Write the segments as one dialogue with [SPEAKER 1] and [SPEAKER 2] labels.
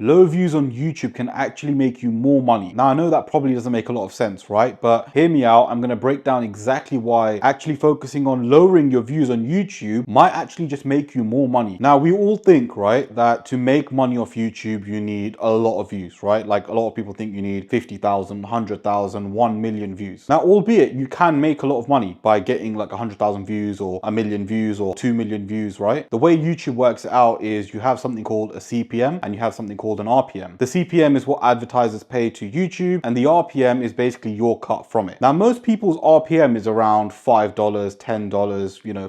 [SPEAKER 1] low views on YouTube can actually make you more money. Now, I know that probably doesn't make a lot of sense, right? But hear me out. I'm going to break down exactly why actually focusing on lowering your views on YouTube might actually just make you more money. Now, we all think, right, that to make money off YouTube, you need a lot of views, right? Like a lot of people think you need 50,000, 100,000, 1 million views. Now, albeit you can make a lot of money by getting like 100,000 views or a million views or 2 million views, right? The way YouTube works it out is you have something called a CPM and you have something called an RPM. The CPM is what advertisers pay to YouTube and the RPM is basically your cut from it. Now, most people's RPM is around $5, $10,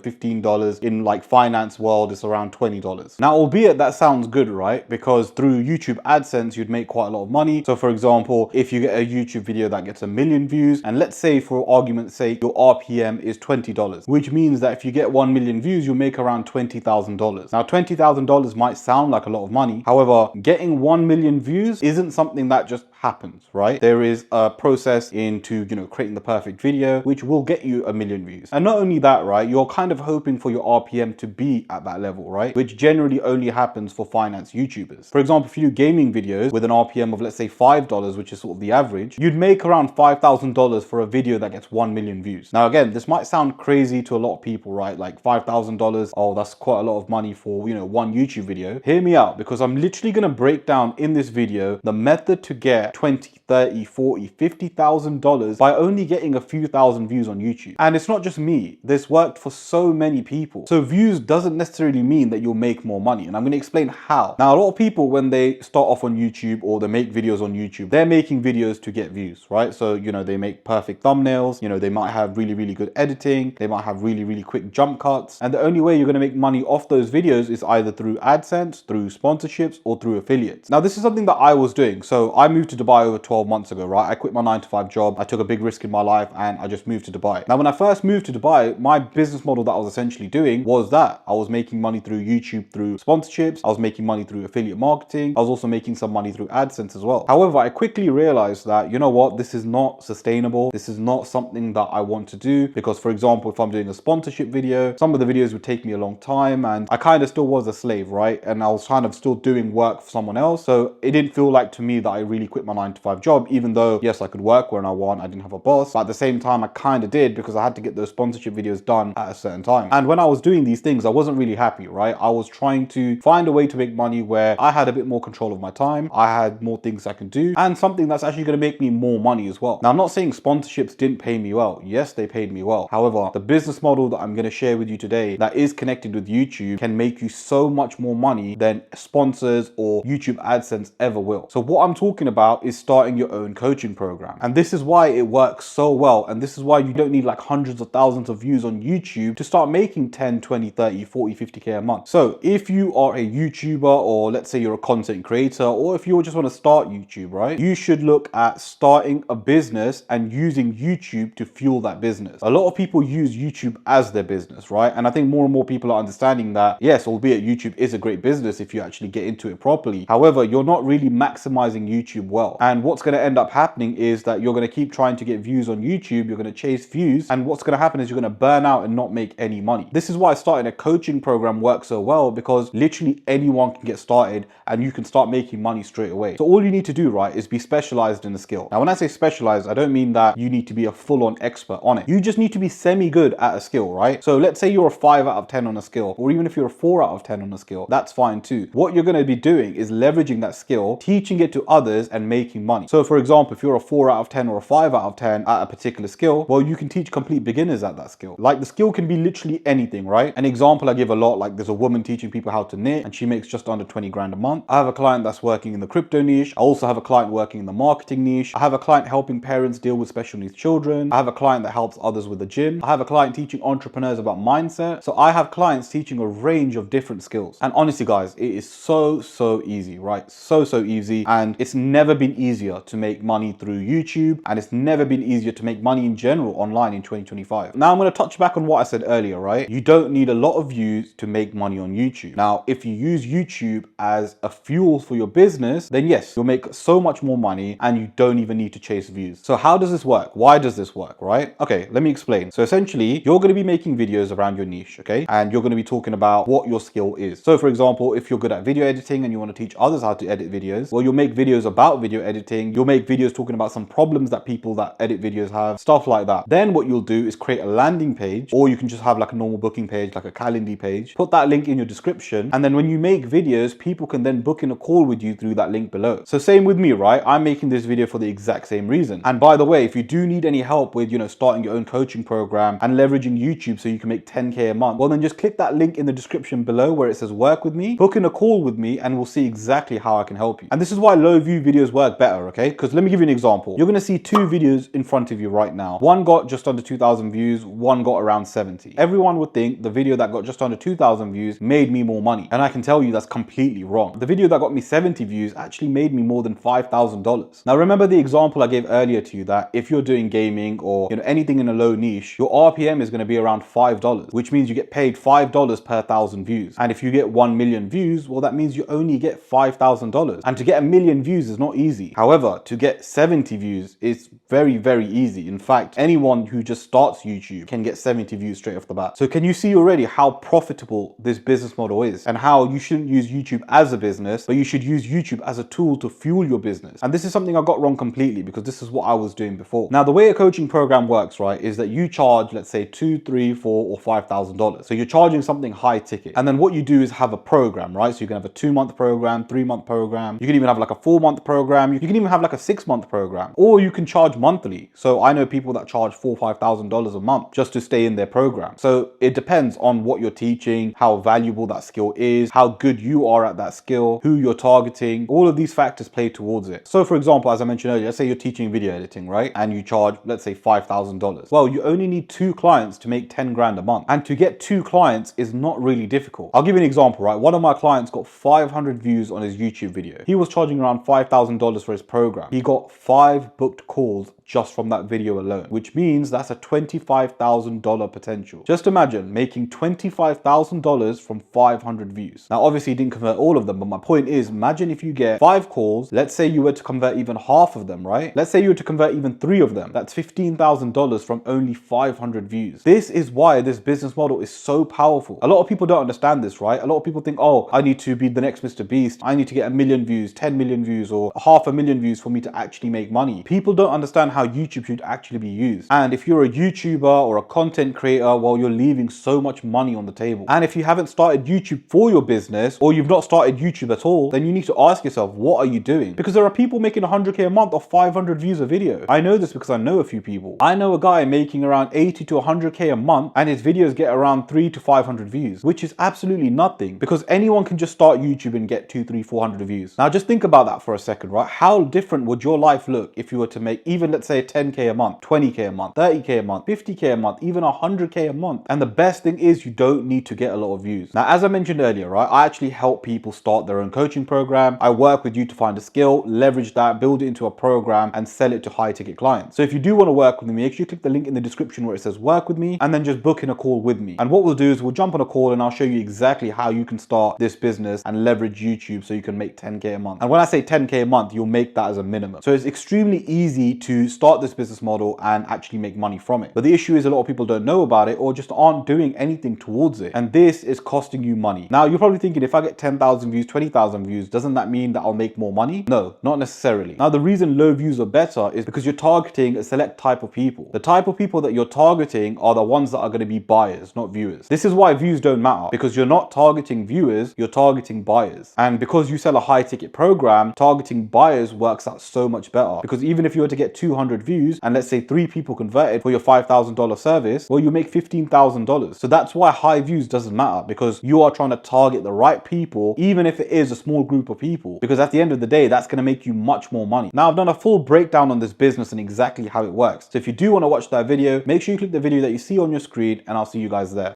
[SPEAKER 1] $15. In like finance world, it's around $20. Now, albeit that sounds good, right? Because through YouTube AdSense, you'd make quite a lot of money. So for example, if you get a YouTube video that gets 1 million views, and let's say for argument's sake, your RPM is $20, which means that if you get 1 million views, you'll make around $20,000. Now, $20,000 might sound like a lot of money. However, getting 1 million views isn't something that just happens, right? There is a process into, creating the perfect video, which will get you 1 million views. And not only that, right, you're kind of hoping for your RPM to be at that level, right? Which generally only happens for finance YouTubers. For example, if you do gaming videos with an RPM of, let's say, $5, which is sort of the average, you'd make around $5,000 for a video that gets 1 million views. Now, again, this might sound crazy to a lot of people, right? Like $5,000, oh, that's quite a lot of money for, one YouTube video. Hear me out, because I'm literally going to break down in this video the method to get 20, 30, 40, $50,000 by only getting a few thousand views on YouTube. And it's not just me. This worked for so many people. So views doesn't necessarily mean that you'll make more money. And I'm going to explain how. Now, a lot of people, when they start off on YouTube or they make videos on YouTube, they're making videos to get views, right? So, they make perfect thumbnails. They might have really, really good editing. They might have really, really quick jump cuts. And the only way you're going to make money off those videos is either through AdSense, through sponsorships, or through affiliates. Now, this is something that I was doing. So I moved to Dubai over 12 months ago, right? I quit my 9-to-5 job. I took a big risk in my life and I just moved to Dubai. Now, when I first moved to Dubai, my business model that I was essentially doing was that I was making money through YouTube, through sponsorships. I was making money through affiliate marketing. I was also making some money through AdSense as well. However, I quickly realized that, this is not sustainable. This is not something that I want to do because, for example, if I'm doing a sponsorship video, some of the videos would take me a long time and I kind of still was a slave, right? And I was kind of still doing work for someone else. So it didn't feel like to me that I really quit my 9-to-5 job, even though, yes, I could work when I want. I didn't have a boss. But at the same time, I kind of did because I had to get those sponsorship videos done at a certain time. And when I was doing these things, I wasn't really happy, right? I was trying to find a way to make money where I had a bit more control of my time. I had more things I can do and something that's actually going to make me more money as well. Now, I'm not saying sponsorships didn't pay me well. Yes, they paid me well. However, the business model that I'm going to share with you today that is connected with YouTube can make you so much more money than sponsors or YouTube AdSense ever will. So what I'm talking about is starting your own coaching program. And this is why it works so well. And this is why you don't need like hundreds of thousands of views on YouTube to start making 10, 20, 30, 40, 50K a month. So if you are a YouTuber, or let's say you're a content creator, or if you just want to start YouTube, right, you should look at starting a business and using YouTube to fuel that business. A lot of people use YouTube as their business, right? And I think more and more people are understanding that, yes, albeit YouTube is a great business if you actually get into it properly. However, you're not really maximizing YouTube well. And what's going to end up happening is that you're going to keep trying to get views on YouTube. You're going to chase views. And what's going to happen is you're going to burn out and not make any money. This is why starting a coaching program works so well, because literally anyone can get started and you can start making money straight away. So all you need to do, right, is be specialized in a skill. Now, when I say specialized, I don't mean that you need to be a full-on expert on it. You just need to be semi-good at a skill, right? So let's say you're a 5 out of 10 on a skill, or even if you're a 4 out of 10 on a skill, that's fine too. What you're going to be doing is leveraging that skill, teaching it to others and making money. So for example, if you're a 4 out of 10 or a 5 out of 10 at a particular skill, well, you can teach complete beginners at that skill. Like the skill can be literally anything, right? An example I give a lot, like there's a woman teaching people how to knit and she makes just under 20 grand a month. I have a client that's working in the crypto niche. I also have a client working in the marketing niche. I have a client helping parents deal with special needs children. I have a client that helps others with the gym. I have a client teaching entrepreneurs about mindset. So I have clients teaching a range of different skills. And honestly, guys, it is so easy, right? So easy. And it's never been easier to make money through YouTube, and it's never been easier to make money in general online in 2025. Now I'm going to touch back on what I said earlier, right? You don't need a lot of views to make money on YouTube. Now, if you use YouTube as a fuel for your business, then yes, you'll make so much more money and you don't even need to chase views. So how does this work? Why does this work, right? Okay, let me explain. So essentially, you're going to be making videos around your niche, okay? And you're going to be talking about what your skill is. So for example, if you're good at video editing and you want to teach others how to edit videos, well, you'll make videos about video editing. You'll make videos talking about some problems that people that edit videos have, stuff like that. Then what you'll do is create a landing page, or you can just have like a normal booking page, like a Calendly page, put that link in your description. And then when you make videos, people can then book in a call with you through that link below. So same with me, right? I'm making this video for the exact same reason. And by the way, if you do need any help with, starting your own coaching program and leveraging YouTube so you can make 10K a month, well, then just click that link in the description below where it says work with me, book in a call with me, and we'll see exactly how I can help you. And this is why low view videos work better, okay? Because let me give you an example. You're going to see two videos in front of you right now. One got just under 2,000 views, one got around 70. Everyone would think the video that got just under 2,000 views made me more money. And I can tell you that's completely wrong. The video that got me 70 views actually made me more than $5,000. Now remember the example I gave earlier to you that if you're doing gaming or anything in a low niche, your RPM is going to be around $5, which means you get paid $5 per 1,000 views. And if you get 1 million views, well, that means you only get $5,000. And to get 1 million views is not easy. However, to get 70 views is very, very easy. In fact, anyone who just starts YouTube can get 70 views straight off the bat. So can you see already how profitable this business model is and how you shouldn't use YouTube as a business, but you should use YouTube as a tool to fuel your business? And this is something I got wrong completely because this is what I was doing before. Now, the way a coaching program works, right, is that you charge, let's say $2,000, $3,000, $4,000 or $5,000. So you're charging something high ticket. And then what you do is have a program, right? So you can have a 2-month program, 3-month program. You can even have like a 4-month program. You can even have like a 6-month program, or you can charge monthly. So I know people that charge $4,000, $5,000 a month just to stay in their program. So it depends on what you're teaching, how valuable that skill is, how good you are at that skill, who you're targeting. All of these factors play towards it. So for example, as I mentioned earlier, let's say you're teaching video editing, right? And you charge, let's say $5,000. Well, you only need 2 clients to make 10 grand a month. And to get 2 clients is not really difficult. I'll give you an example, right? One of my clients got 500 views on his YouTube video. He was charging around $5,000 for his program. He got 5 booked calls just from that video alone, which means that's a $25,000 potential. Just imagine making $25,000 from 500 views. Now, obviously, he didn't convert all of them, but my point is, imagine if you get 5 calls, let's say you were to convert even half of them, right? Let's say you were to convert even 3 of them. That's $15,000 from only 500 views. This is why this business model is so powerful. A lot of people don't understand this, right? A lot of people think, oh, I need to be the next Mr. Beast. I need to get 1 million views, 10 million views, or 500,000 views for me to actually make money. People don't understand how YouTube should actually be used. And if you're a YouTuber or a content creator, well, you're leaving so much money on the table. And if you haven't started YouTube for your business, or you've not started YouTube at all, then you need to ask yourself, what are you doing? Because there are people making 100K a month or 500 views a video. I know this because I know a few people. I know a guy making around 80 to 100K a month, and his videos get around 300 to 500 views, which is absolutely nothing, because anyone can just start YouTube and get 200, 300, 400 views. Now just think about that for a second, right? How different would your life look if you were to make even, let's say, 10K a month, 20K a month, 30K a month, 50K a month, even 100K a month? And the best thing is you don't need to get a lot of views. Now, as I mentioned earlier, right, I actually help people start their own coaching program. I work with you to find a skill, leverage that, build it into a program, and sell it to high ticket clients. So if you do want to work with me, make sure you click the link in the description where it says work with me, and then just book in a call with me. And what we'll do is we'll jump on a call and I'll show you exactly how you can start this business and leverage YouTube so you can make 10K a month. And when I say 10K a month, you'll make that as a minimum. So it's extremely easy to start this business model and actually make money from it. But the issue is a lot of people don't know about it or just aren't doing anything towards it. And this is costing you money. Now, you're probably thinking, if I get 10,000 views, 20,000 views, doesn't that mean that I'll make more money? No, not necessarily. Now, the reason low views are better is because you're targeting a select type of people. The type of people that you're targeting are the ones that are going to be buyers, not viewers. This is why views don't matter, because you're not targeting viewers, you're targeting buyers. And because you sell a high ticket program, targeting buyers works out so much better, because even if you were to get 200 views and let's say 3 people converted for your $5,000 service, well, you make $15,000. So that's why high views doesn't matter, because you are trying to target the right people, even if it is a small group of people, because at the end of the day, that's going to make you much more money. Now, I've done a full breakdown on this business and exactly how it works. So if you do want to watch that video, make sure you click the video that you see on your screen, and I'll see you guys there.